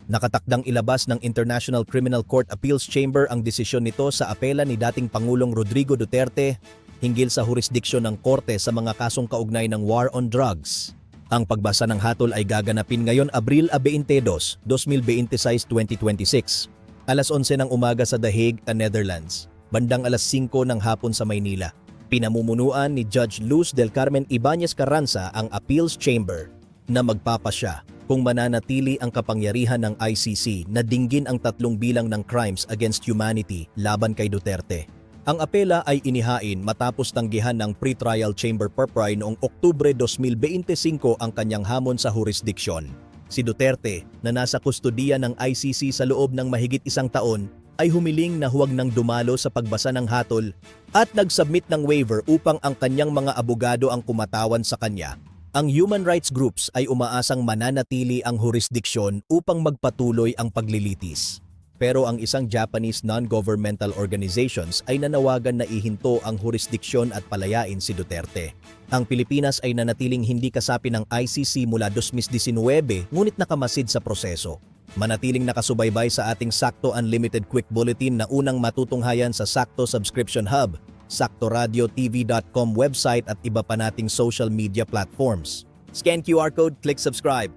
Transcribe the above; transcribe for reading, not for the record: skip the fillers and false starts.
Nakatakdang ilabas ng International Criminal Court Appeals Chamber ang desisyon nito sa apela ni dating Pangulong Rodrigo Duterte hinggil sa jurisdiksyon ng korte sa mga kasong kaugnay ng war on drugs. Ang pagbasa ng hatol ay gaganapin ngayon Abril 22, 2026, 2026. Alas 11 ng umaga sa The Hague, Netherlands. Bandang alas 5 ng hapon sa Maynila. Pinamumunuan ni Judge Luz del Carmen Ibanez Carranza ang Appeals Chamber na magpapasya kung mananatili ang kapangyarihan ng ICC na dinggin ang 3 bilang ng crimes against humanity laban kay Duterte. Ang apela ay inihain matapos tanggihan ng Pre-Trial Chamber Purpry noong Oktubre 2025 ang kanyang hamon sa jurisdiksyon. Si Duterte, na nasa kustodiya ng ICC sa loob ng mahigit 1 taon, ay humiling na huwag nang dumalo sa pagbasa ng hatol at nag-submit ng waiver upang ang kanyang mga abogado ang kumatawan sa kanya. Ang human rights groups ay umaasang mananatili ang jurisdiksyon upang magpatuloy ang paglilitis. Pero ang isang Japanese non-governmental organizations ay nanawagan na ihinto ang jurisdiksyon at palayain si Duterte. Ang Pilipinas ay nanatiling hindi kasapi ng ICC mula 2019 ngunit nakamasid sa proseso. Manatiling nakasubaybay sa ating Sakto Unlimited Quick Bulletin na unang matutunghayan sa Sakto Subscription Hub, saktoradiotv.com website at iba pa nating social media platforms. Scan QR code, click subscribe.